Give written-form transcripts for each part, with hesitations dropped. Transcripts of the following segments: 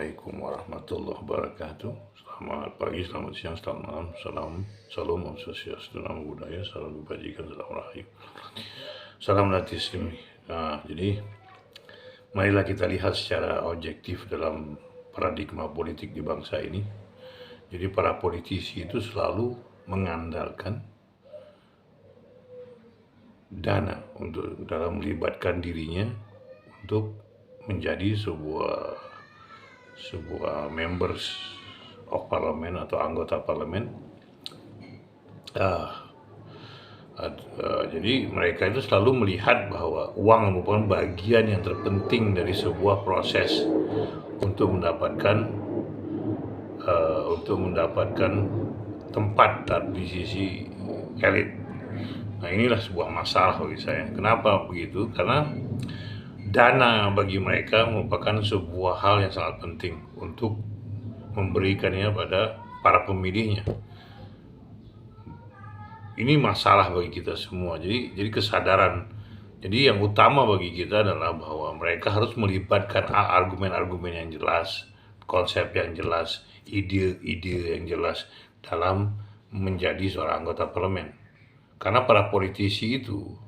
Assalamualaikum warahmatullahi wabarakatuh. Selamat pagi, selamat siang, selamat malam. Salam, Om Swastiastu, Namo Buddhaya, salam kebajikan, salam rahayu. Salam natislim. Jadi marilah kita lihat secara objektif dalam paradigma politik di bangsa ini. Jadi para politisi itu selalu mengandalkan dana untuk dalam melibatkan dirinya untuk menjadi sebuah members of parliament atau anggota parlemen. Jadi mereka itu selalu melihat bahwa uang merupakan bagian yang terpenting dari sebuah proses untuk mendapatkan tempat di sisi elit. Nah, inilah sebuah masalah bagi saya. Kenapa begitu? Karena dana bagi mereka merupakan sebuah hal yang sangat penting untuk memberikannya pada para pemilihnya. Ini masalah bagi kita semua. Jadi kesadaran. Jadi yang utama bagi kita adalah bahwa mereka harus melibatkan argumen-argumen yang jelas, konsep yang jelas, ide-ide yang jelas dalam menjadi seorang anggota parlemen. Karena para politisi itu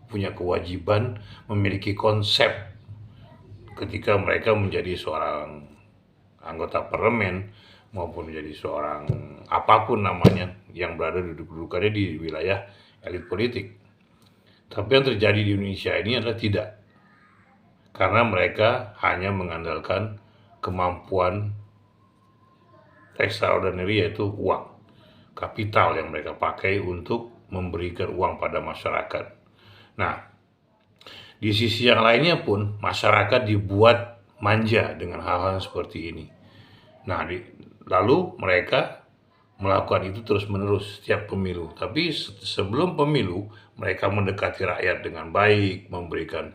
punya kewajiban memiliki konsep ketika mereka menjadi seorang anggota parlemen maupun menjadi seorang apapun namanya yang berada duduk-dudukannya di wilayah elit politik. Tapi yang terjadi di Indonesia ini adalah tidak. Karena mereka hanya mengandalkan kemampuan extraordinary, yaitu uang, kapital yang mereka pakai untuk memberikan uang pada masyarakat. Nah, di sisi yang lainnya pun masyarakat dibuat manja dengan hal-hal seperti ini. Nah, lalu mereka melakukan itu terus-menerus setiap pemilu. Tapi sebelum pemilu mereka mendekati rakyat dengan baik, memberikan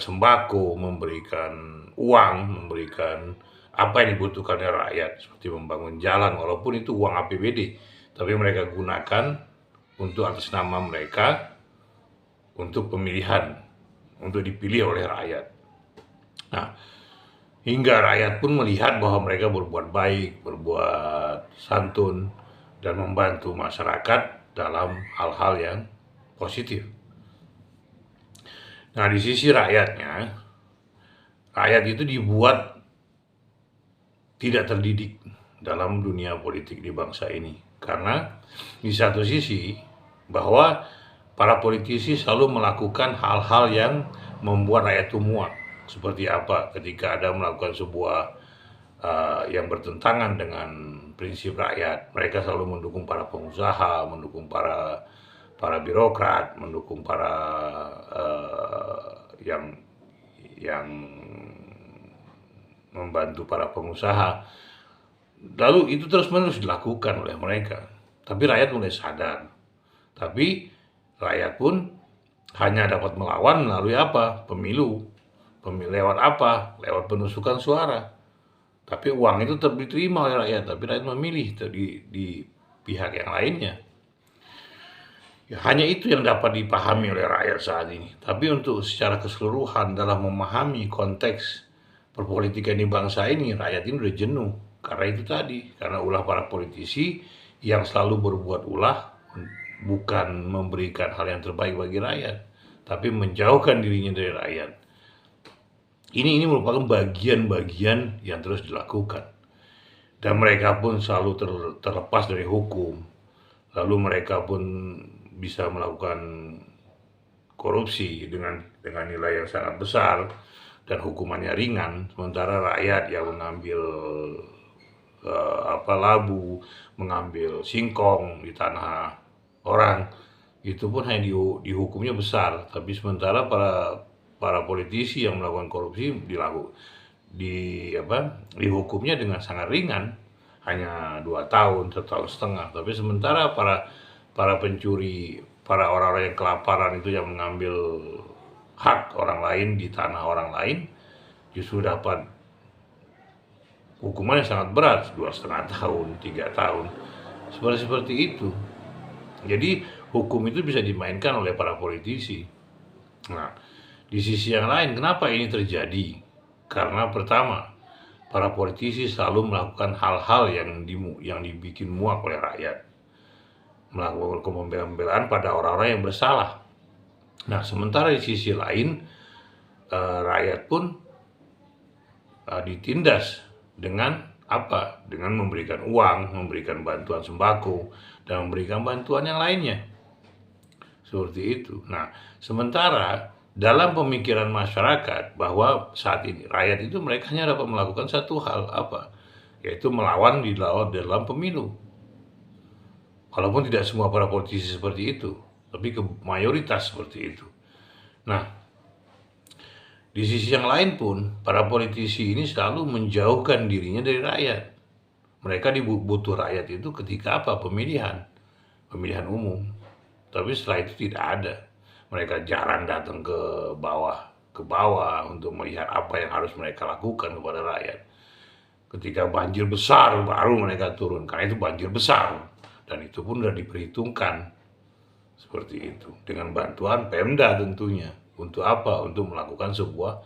sembako, memberikan uang, memberikan apa yang dibutuhkannya rakyat, seperti membangun jalan, walaupun itu uang APBD, tapi mereka gunakan untuk atas nama mereka untuk pemilihan, untuk dipilih oleh rakyat. Nah, hingga rakyat pun melihat bahwa mereka berbuat baik, berbuat santun, dan membantu masyarakat dalam hal-hal yang positif. Nah, di sisi rakyatnya, rakyat itu dibuat tidak terdidik dalam dunia politik di bangsa ini. Karena di satu sisi bahwa para politisi selalu melakukan hal-hal yang membuat rakyat itu muak. Seperti apa? Ketika ada melakukan sebuah yang bertentangan dengan prinsip rakyat, mereka selalu mendukung para pengusaha, mendukung para birokrat, mendukung para yang membantu para pengusaha. Lalu itu terus-menerus dilakukan oleh mereka. Tapi rakyat mulai sadar. Tapi rakyat pun hanya dapat melawan melalui apa? Pemilu lewat apa? Lewat penusukan suara. Tapi uang itu tetap diterima oleh rakyat, tapi rakyat memilih di pihak yang lainnya. Ya, hanya itu yang dapat dipahami oleh rakyat saat ini. Tapi untuk secara keseluruhan dalam memahami konteks perpolitikan di bangsa ini, rakyat ini udah jenuh. Karena itu tadi, karena ulah para politisi yang selalu berbuat ulah, bukan memberikan hal yang terbaik bagi rakyat, tapi menjauhkan dirinya dari rakyat. Ini merupakan bagian-bagian yang terus dilakukan. Dan mereka pun selalu terlepas dari hukum. Lalu mereka pun bisa melakukan korupsi dengan nilai yang sangat besar dan hukumannya ringan, sementara rakyat yang mengambil labu, mengambil singkong di tanah orang, itu pun hanya dihukumnya besar. Tapi sementara para politisi yang melakukan korupsi dihukumnya dengan sangat ringan, hanya 2 tahun, 1,5 tahun. Tapi sementara para pencuri, para orang-orang yang kelaparan itu yang mengambil hak orang lain di tanah orang lain, justru dapat hukumannya sangat berat, 2,5 tahun, 3 tahun, seperti itu. Jadi hukum itu bisa dimainkan oleh para politisi. Nah, di sisi yang lain, kenapa ini terjadi? Karena pertama, para politisi selalu melakukan hal-hal yang dibikin muak oleh rakyat, melakukan pembelaan pada orang-orang yang bersalah. Nah, sementara di sisi lain, rakyat pun ditindas dengan apa? Dengan memberikan uang, memberikan bantuan sembako, dan memberikan bantuan yang lainnya. Seperti itu. Nah, sementara dalam pemikiran masyarakat bahwa saat ini rakyat itu mereka hanya dapat melakukan satu hal, apa? Yaitu melawan di dalam pemilu. Walaupun tidak semua para politisi seperti itu, tapi mayoritas seperti itu. Nah, di sisi yang lain pun, para politisi ini selalu menjauhkan dirinya dari rakyat. Mereka butuh rakyat itu ketika apa? Pemilihan umum. Tapi setelah itu tidak ada. Mereka jarang datang ke bawah untuk melihat apa yang harus mereka lakukan kepada rakyat. Ketika banjir besar baru mereka turun, karena itu banjir besar. Dan itu pun sudah diperhitungkan seperti itu. Dengan bantuan Pemda tentunya. Untuk apa? Untuk melakukan sebuah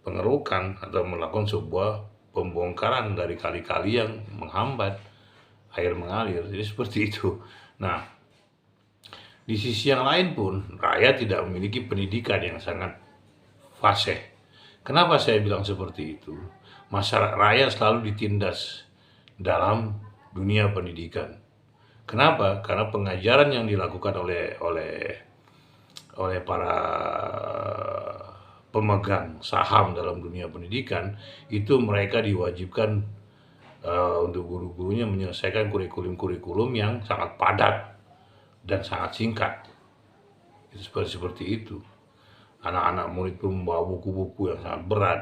pengerukan atau melakukan sebuah pembongkaran dari kali-kali yang menghambat air mengalir. Jadi seperti itu. Nah, di sisi yang lain pun, rakyat tidak memiliki pendidikan yang sangat fasih. Kenapa saya bilang seperti itu? Masyarakat rakyat selalu ditindas dalam dunia pendidikan. Kenapa? Karena pengajaran yang dilakukan oleh para pemegang saham dalam dunia pendidikan, itu mereka diwajibkan untuk guru-gurunya menyelesaikan kurikulum-kurikulum yang sangat padat dan sangat singkat. Itu seperti itu. Anak-anak murid pun membawa buku-buku yang sangat berat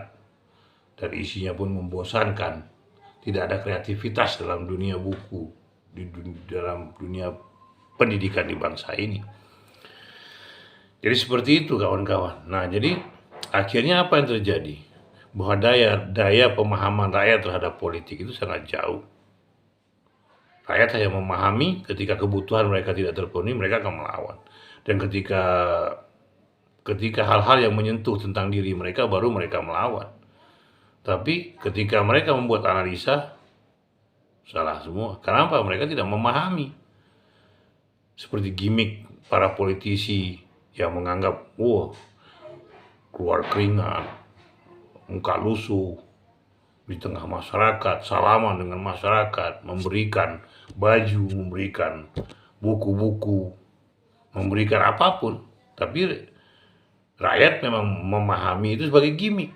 dan isinya pun membosankan. Tidak ada kreativitas dalam dunia buku, dalam dunia pendidikan di bangsa ini. Jadi seperti itu kawan-kawan. Nah, jadi akhirnya apa yang terjadi? Bahwa daya pemahaman rakyat terhadap politik itu sangat jauh. Rakyat hanya memahami ketika kebutuhan mereka tidak terpenuhi, mereka akan melawan. Dan ketika hal-hal yang menyentuh tentang diri mereka, baru mereka melawan. Tapi ketika mereka membuat analisa, salah semua. Kenapa? Mereka tidak memahami. Seperti gimmick para politisi yang menganggap, keluar keringat, muka lusuh di tengah masyarakat, salaman dengan masyarakat, memberikan baju, memberikan buku-buku, memberikan apapun. Tapi rakyat memang memahami itu sebagai gimmick.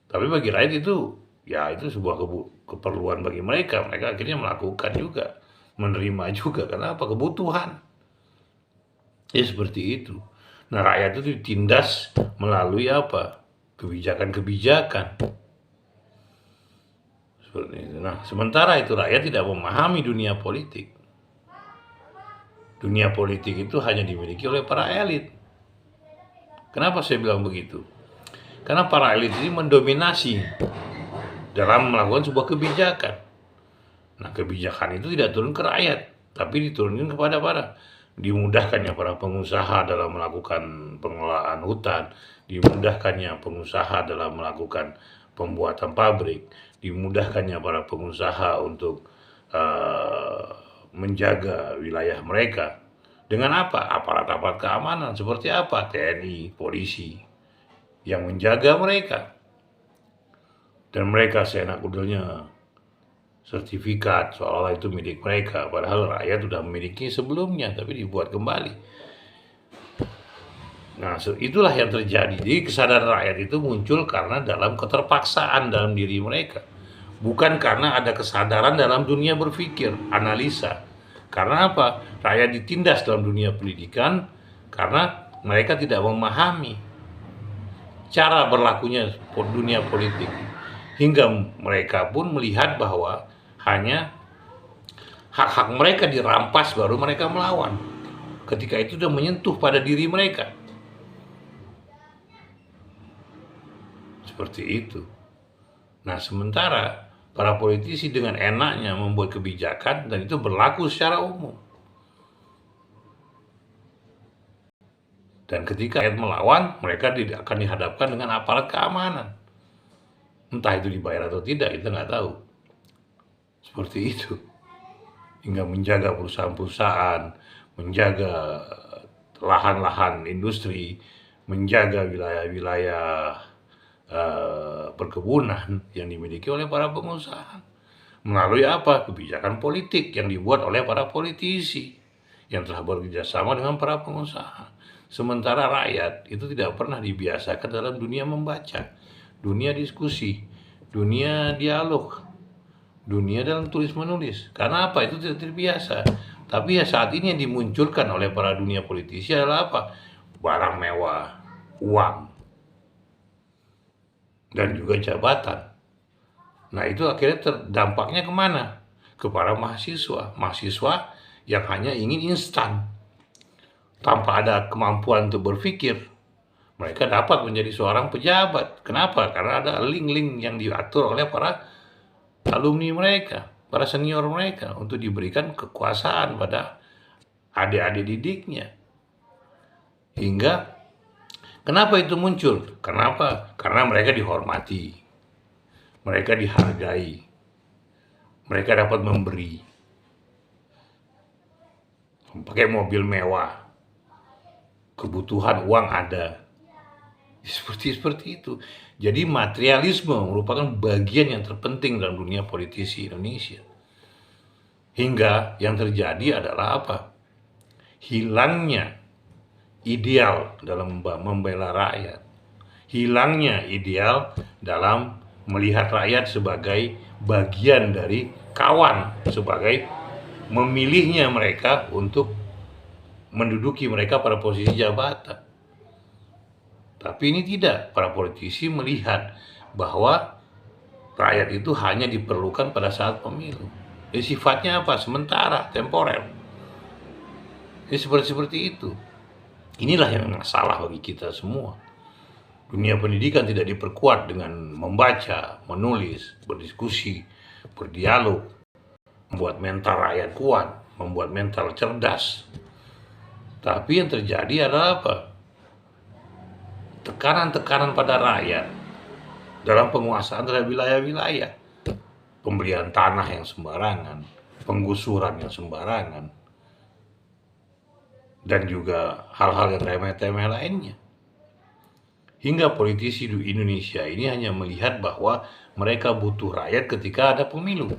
Tapi bagi rakyat itu, ya itu sebuah keperluan bagi mereka. Mereka akhirnya melakukan juga, menerima juga. Kenapa? Kebutuhan. Ya seperti itu. Nah, rakyat itu ditindas melalui apa? Kebijakan-kebijakan. Seperti itu. Nah, sementara itu rakyat tidak memahami dunia politik. Dunia politik itu hanya dimiliki oleh para elit. Kenapa saya bilang begitu? Karena para elit ini mendominasi dalam melakukan sebuah kebijakan. Nah, kebijakan itu tidak turun ke rakyat, tapi diturunkan kepada dimudahkannya para pengusaha dalam melakukan pengelolaan hutan, dimudahkannya pengusaha dalam melakukan pembuatan pabrik, dimudahkannya para pengusaha untuk menjaga wilayah mereka. Dengan apa? Aparat-aparat keamanan seperti apa? TNI, polisi yang menjaga mereka. Dan mereka seenak udahnya sertifikat seolah-olah itu milik mereka, padahal rakyat sudah memiliki sebelumnya tapi dibuat kembali. Nah, itulah yang terjadi. Jadi kesadaran rakyat itu muncul karena dalam keterpaksaan dalam diri mereka, bukan karena ada kesadaran dalam dunia berpikir, analisa. Karena apa? Rakyat ditindas dalam dunia pendidikan karena mereka tidak memahami cara berlakunya dunia politik, hingga mereka pun melihat bahwa hanya hak-hak mereka dirampas baru mereka melawan. Ketika itu sudah menyentuh pada diri mereka. Seperti itu. Nah, sementara para politisi dengan enaknya membuat kebijakan dan itu berlaku secara umum. Dan ketika rakyat melawan, mereka tidak akan dihadapkan dengan aparat keamanan. Entah itu dibayar atau tidak, kita nggak tahu. Seperti itu. Hingga menjaga perusahaan-perusahaan, menjaga lahan-lahan industri, menjaga wilayah-wilayah perkebunan yang dimiliki oleh para pengusaha. Melalui apa? Kebijakan politik yang dibuat oleh para politisi yang telah bekerja sama dengan para pengusaha. Sementara rakyat itu tidak pernah dibiasakan dalam dunia membaca, dunia diskusi, dunia dialog, dunia dalam tulis menulis. Karena apa? Itu tidak terbiasa. Tapi ya saat ini yang dimunculkan oleh para dunia politisi adalah apa? Barang mewah, uang, dan juga jabatan. Nah itu akhirnya terdampaknya kemana? Kepada mahasiswa. Mahasiswa yang hanya ingin instan. Tanpa ada kemampuan untuk berpikir. Mereka dapat menjadi seorang pejabat. Kenapa? Karena ada link-link yang diatur oleh para alumni mereka, para senior mereka, untuk diberikan kekuasaan pada adik-adik didiknya. Hingga, kenapa itu muncul? Kenapa? Karena mereka dihormati, mereka dihargai, mereka dapat memberi, pakai mobil mewah, kebutuhan uang ada. Seperti itu. Jadi materialisme merupakan bagian yang terpenting dalam dunia politisi Indonesia. Hingga yang terjadi adalah apa? Hilangnya ideal dalam membela rakyat. Hilangnya ideal dalam melihat rakyat sebagai bagian dari kawan, sebagai memilihnya mereka untuk menduduki mereka pada posisi jabatan. Tapi ini tidak, para politisi melihat bahwa rakyat itu hanya diperlukan pada saat pemilu. Jadi sifatnya apa? Sementara, temporer. Jadi seperti itu. Inilah yang masalah bagi kita semua. Dunia pendidikan tidak diperkuat dengan membaca, menulis, berdiskusi, berdialog, membuat mental rakyat kuat, membuat mental cerdas. Tapi yang terjadi adalah apa? Tekanan-tekanan pada rakyat dalam penguasaan terhadap wilayah-wilayah, pembelian tanah yang sembarangan, penggusuran yang sembarangan, dan juga hal-hal yang remeh-temeh lainnya. Hingga politisi di Indonesia ini hanya melihat bahwa mereka butuh rakyat ketika ada pemilu.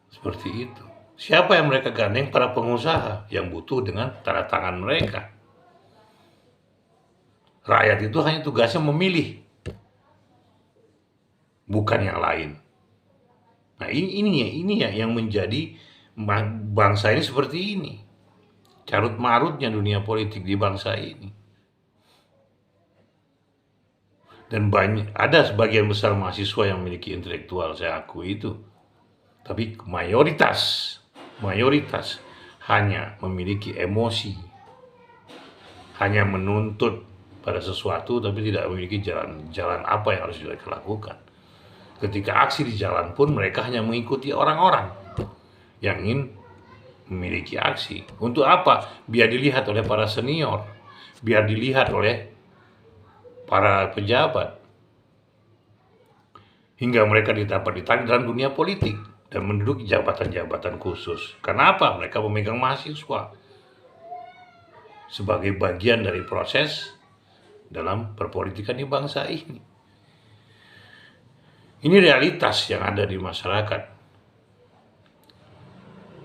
Seperti itu. Siapa yang mereka gandeng? Para pengusaha yang butuh dengan tanda tangan mereka. Rakyat itu hanya tugasnya memilih, bukan yang lain. Nah ini ya yang menjadi bangsa ini seperti ini. Carut marutnya dunia politik di bangsa ini. Dan ada sebagian besar mahasiswa yang memiliki intelektual, saya akui itu. Tapi mayoritas hanya memiliki emosi, hanya menuntut pada sesuatu, tapi tidak memiliki jalan apa yang harus mereka lakukan. Ketika aksi di jalan pun mereka hanya mengikuti orang-orang yang ingin memiliki aksi. Untuk apa? Biar dilihat oleh para senior, biar dilihat oleh para pejabat, hingga mereka dapat ditarik dalam dunia politik dan menduduki jabatan-jabatan khusus. Kenapa? Mereka memegang mahasiswa sebagai bagian dari proses dalam perpolitikan di bangsa ini. Ini realitas yang ada di masyarakat.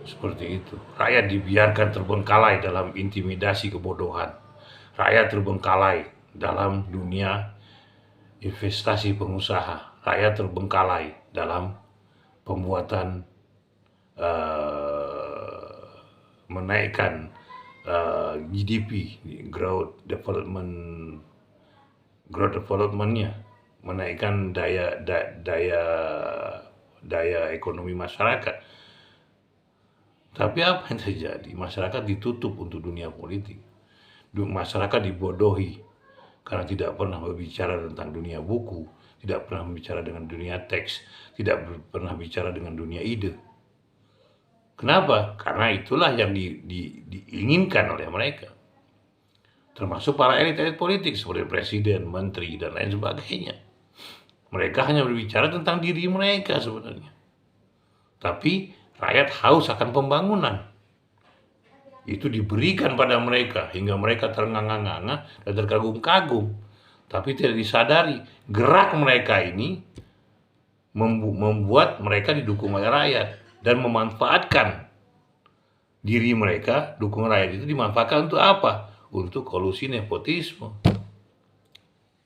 Seperti itu. Rakyat dibiarkan terbengkalai dalam intimidasi kebodohan. Rakyat terbengkalai dalam dunia investasi pengusaha. Rakyat terbengkalai dalam pembuatan menaikkan GDP, growth developmentnya, menaikkan daya ekonomi masyarakat. Tapi apa yang terjadi? Masyarakat ditutup untuk dunia politik. Masyarakat dibodohi karena tidak pernah berbicara tentang dunia buku, tidak pernah berbicara dengan dunia teks, tidak pernah bicara dengan dunia ide. Kenapa? Karena itulah yang diinginkan oleh mereka. termasuk para elit-elit politik seperti presiden, menteri, dan lain sebagainya. Mereka hanya berbicara tentang diri mereka sebenarnya. Tapi rakyat haus akan pembangunan. Itu diberikan pada mereka hingga mereka ternganga-nganga dan terkagum-kagum. Tapi tidak disadari gerak mereka ini membuat mereka didukung oleh rakyat dan memanfaatkan diri mereka. Dukungan rakyat itu dimanfaatkan untuk apa? Untuk kolusi nepotisme.